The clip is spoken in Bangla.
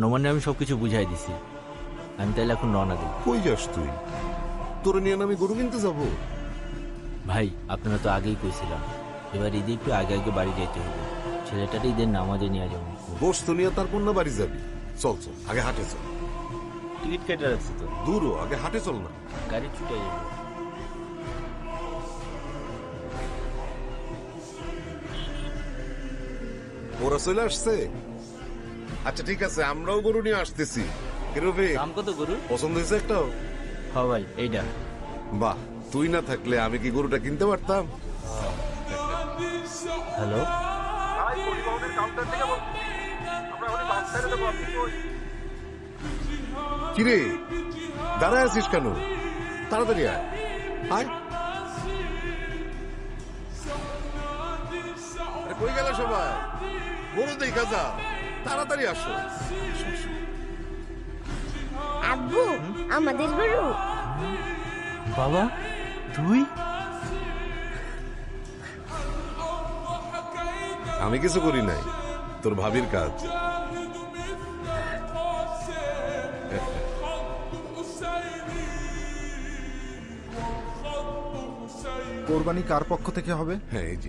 নোমানে আমি সবকিছু বুঝাই দিছি। আমি তাইলে এখন রওনা দিই। কই যাস তুই? তোরে নিয়ে না আমি গরু কিনতে যাবো? ভাই আপনারা তো আগেই কইছিলাম এবার ঈদে একটু আগে আগে বাড়ি যাইতে হবে। ছেলেটার ঈদের নামাজে নিয়ে যাবো। গোস্ত নিয়ে তারপর না বাড়ি যাবি? চল চল, আগে হাটে চল। টিকিট কেটে রাখছি তো, দূরও, আগে হাটে চল না। গাড়ি ছুটে যাবে। ওরা চলে আসছে? আচ্ছা ঠিক আছে, আমরাও গরু নিয়ে আসতেছি। কিরবে দাম কত গরু? পছন্দ হয়েছে একটাও? হ ভাই এইটা। বাহ, তুই না থাকলে আমি কি গরুটা কিনতে পারতাম? হ্যালো, কিরে দাঁড়ায় আছিস কেন? তাড়াতাড়ি আয়। আয়। আরে কই গেল সবাই? গরু দেখা যা, তাড়াতাড়ি আসো। আব্বু, আমাদের গরু। বাবা তুই? আমি কিছু করি নাই, তোর ভাবির কাজ। কোরবানি কার পক্ষ থেকে হবে? হ্যাঁ এই যে